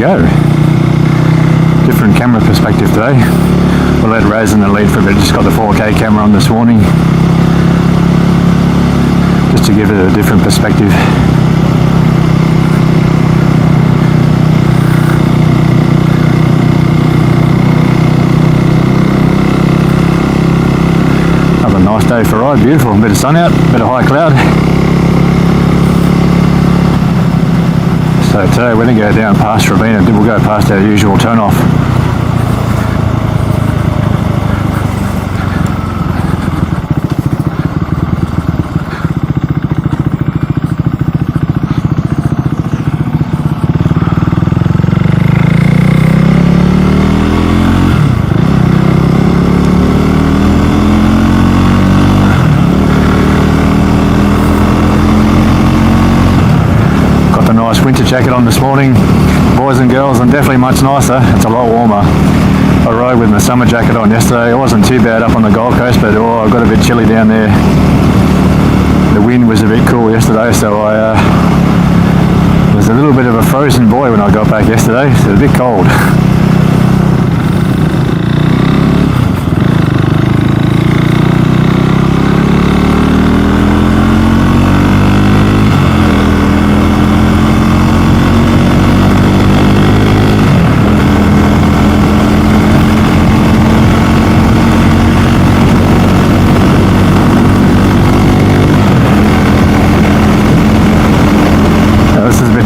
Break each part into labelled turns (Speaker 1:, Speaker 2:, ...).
Speaker 1: go. Different camera perspective today. We'll let Raz in the lead for a bit. Just got the 4K camera on this morning, just to give it a different perspective. Another nice day for a ride. Beautiful. A bit of sun out, a bit of high cloud. So today we're going to go down past Robina. We'll go past our usual turn off. Winter jacket on this morning, boys and girls, and definitely much nicer. It's a lot warmer. I rode with my summer jacket on yesterday. It wasn't too bad up on the Gold Coast, but I got a bit chilly down there. The wind was a bit cool yesterday, so I was a little bit of a frozen boy when I got back yesterday, so it was a bit cold.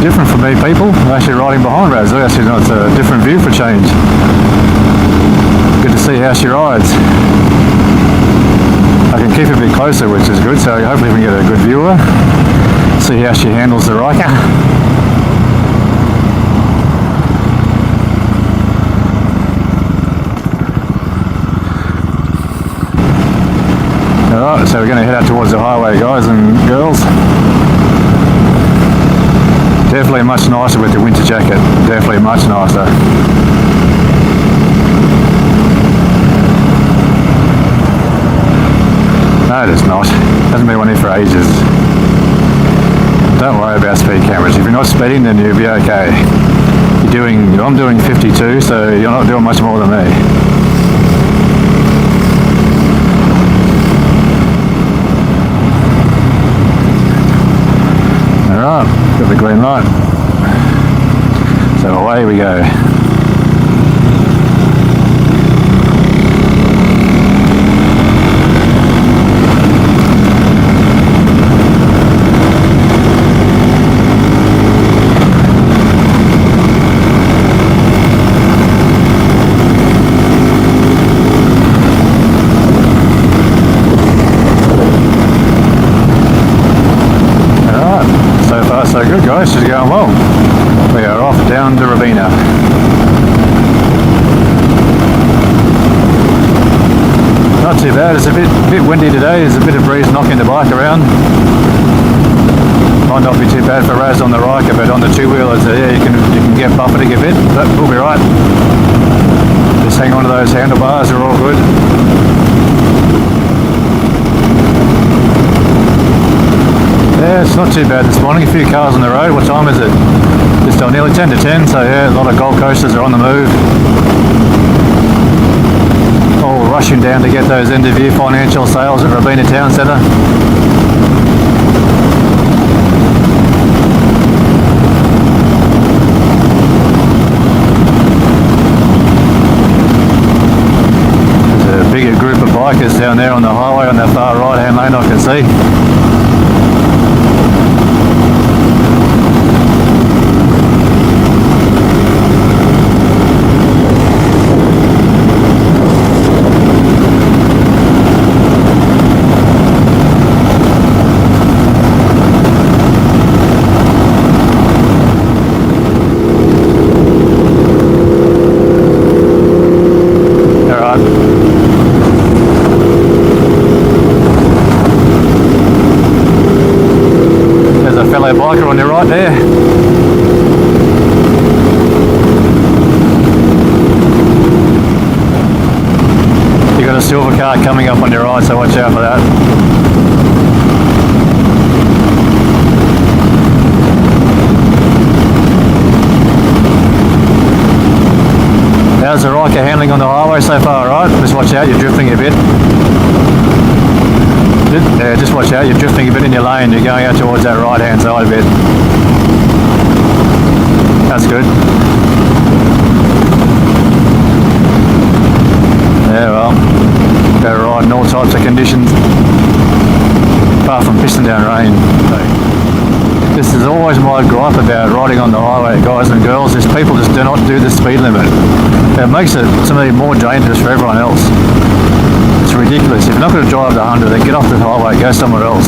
Speaker 1: Different for me, people. I'm actually riding behind Raz. Actually, it's a different view for change. Good to see how she rides. I can keep a bit closer, which is good, so hopefully we can get a good view of her. See how she handles the Ryker. Alright, so we're going to head out towards the highway, guys and girls. Definitely much nicer with the winter jacket. Definitely much nicer. No, it is not. Hasn't been one here for ages. Don't worry about speed cameras. If you're not speeding, then you'll be okay. I'm doing 52, so you're not doing much more than me. Alright, got the green light. So away we go. So good, guys, she's going well. We are off down to Robina. Not too bad. It's a bit windy today. There's a bit of breeze knocking the bike around. Might not be too bad for Raz on the Ryker, but on the two-wheelers, yeah, you can get buffeting a bit, but we'll be right. Just hang on to those handlebars. They're all good. Yeah, it's not too bad this morning. A few cars on the road. What time is it? Just nearly 10 to 10, so yeah, a lot of Gold Coasters are on the move. All rushing down to get those end-of-year financial sales at Robina Town Centre. There's a bigger group of bikers down there on the highway on the far right-hand lane I can see. Biker on your right there. You got a silver car coming up on your right, so watch out for that. your handling on the highway so far, right? Just watch out, you're drifting a bit. Yeah, just watch out, you're drifting a bit in your lane, you're going out towards that right hand side a bit. That's good. Yeah, well, go ride in all types of conditions, apart from pissing down rain. This is always my gripe about riding on the highway, guys and girls, is people just do not do the speed limit. It makes it, to me, more dangerous for everyone else. It's ridiculous. If you're not going to drive the 100, then get off the highway, go somewhere else.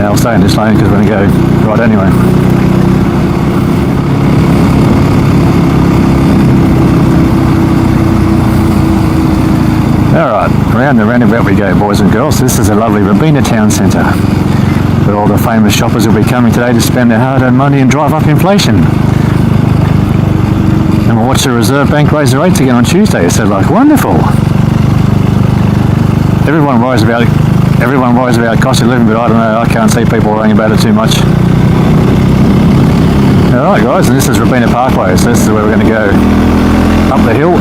Speaker 1: I'll stay in this lane because we're going to go right anyway. Alright, round and roundabout we go, boys and girls. This is a lovely Robina town centre where all the famous shoppers will be coming today to spend their hard-earned money and drive up inflation. And we'll watch the Reserve Bank raise the rates again on Tuesday. So, like, wonderful. Everyone worries about cost of living, but I don't know, I can't see people worrying about it too much. Alright guys, and this is Robina Parkway, so this is where we're going to go up the hill.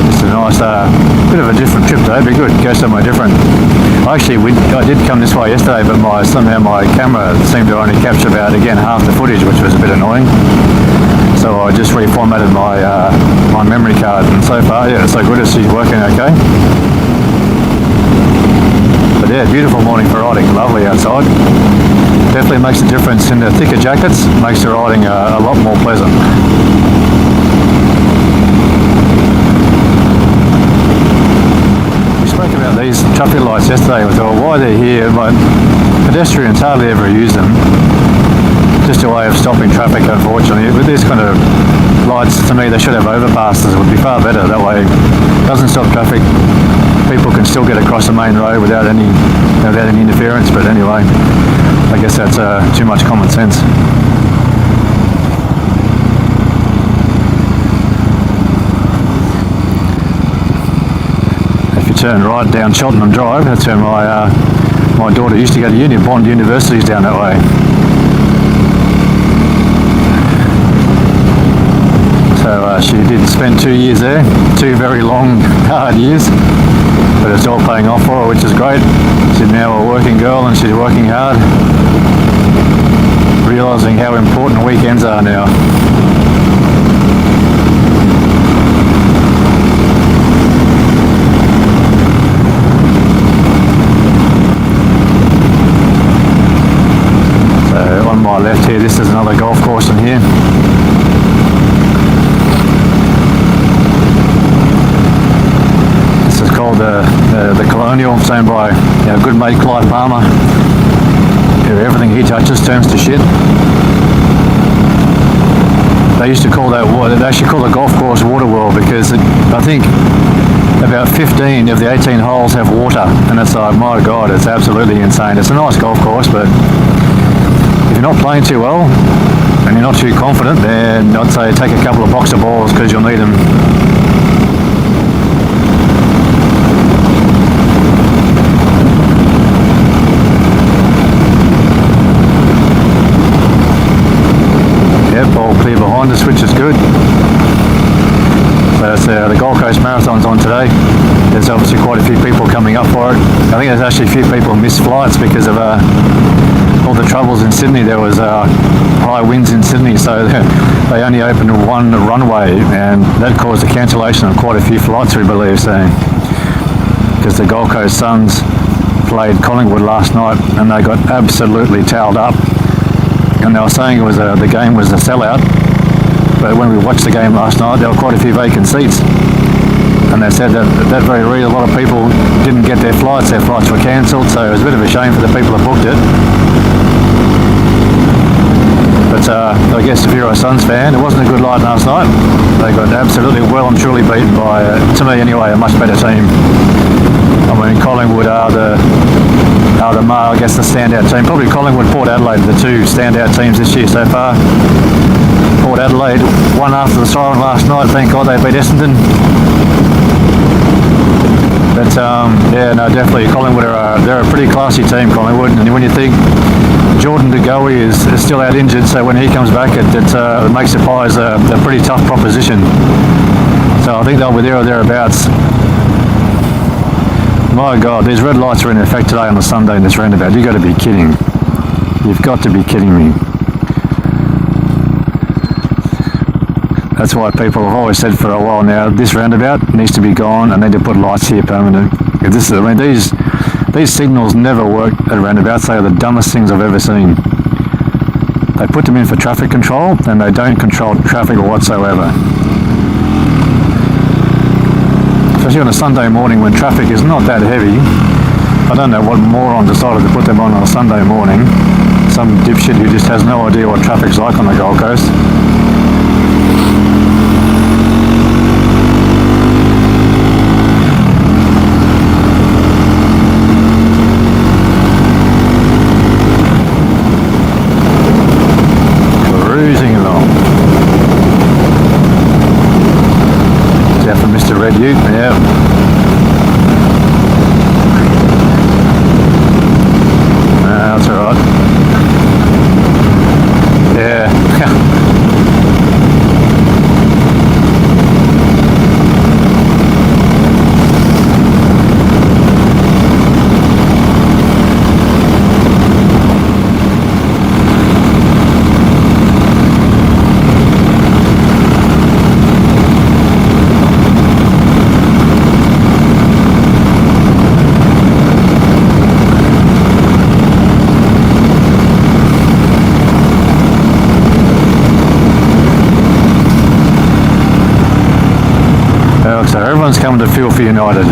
Speaker 1: This is a nice, bit of a different trip though, it'd be good, go somewhere different. Actually, I did come this way yesterday, but somehow my camera seemed to only capture about, again, half the footage, which was a bit annoying. So I just reformatted my memory card, and so far, yeah, it's so good. It's working okay. But yeah, beautiful morning for riding. Lovely outside. Definitely makes a difference in the thicker jackets. Makes the riding a lot more pleasant. Spoke about these traffic lights yesterday. I thought, why they're here, but pedestrians hardly ever use them. Just a way of stopping traffic, unfortunately. With this kind of lights, to me, they should have overpasses. It would be far better. That way, it doesn't stop traffic. People can still get across the main road without any interference. But anyway, I guess that's too much common sense. Turn right down Cheltenham Drive. That's where my daughter used to go to uni. Bond University's down that way. So she did spend 2 years there, 2 very long, hard years, but it's all paying off for her, which is great. She's now a working girl and she's working hard, realising how important weekends are now. On my left here, this is another golf course in here. This is called the Colonial, owned by our good mate Clive Palmer. Everything he touches turns to shit. They used to call that water. They actually call the golf course Waterworld because I think about 15 of the 18 holes have water, and it's like, my God, it's absolutely insane. It's a nice golf course, but if you're not playing too well and you're not too confident, then I'd say take a couple of boxer balls because you'll need them. Yep, all clear behind us, which is good. So that's the Gold Coast Marathon's on today. There's obviously quite a few people coming up for it. I think there's actually a few people who missed flights because of all the troubles in Sydney. There was high winds in Sydney, so they only opened one runway, and that caused a cancellation of quite a few flights, we believe, so because the Gold Coast Suns played Collingwood last night and they got absolutely towed up, and they were saying the game was a sellout, but when we watched the game last night, there were quite a few vacant seats. And they said that that very reason a lot of people didn't get their flights were cancelled, so it was a bit of a shame for the people that booked it. But I guess if you're a Suns fan, it wasn't a good night last night. They got absolutely well and truly beaten by, to me anyway, a much better team. I mean, Collingwood are the I guess the standout team. Probably Collingwood, Port Adelaide are the two standout teams this year so far. Port Adelaide won after the siren last night. Thank God they beat Essendon. But yeah, no, definitely Collingwood they're a pretty classy team, Collingwood. And when you think Jordan De Goey is still out injured, so when he comes back, it makes the Pies a pretty tough proposition. So I think they'll be there or thereabouts. My God, these red lights are in effect today on a Sunday in this roundabout. You've got to be kidding. You've got to be kidding me. That's why people have always said for a while now, this roundabout needs to be gone and need to put lights here permanent. These signals never work at roundabouts. They are the dumbest things I've ever seen. They put them in for traffic control and they don't control traffic whatsoever. Especially on a Sunday morning when traffic is not that heavy. I don't know what moron decided to put them on a Sunday morning. Some dipshit who just has no idea what traffic's like on the Gold Coast. Cruising along. Out for Mr. Red Ute, yeah. That's alright. Yeah. So everyone's coming to feel for United.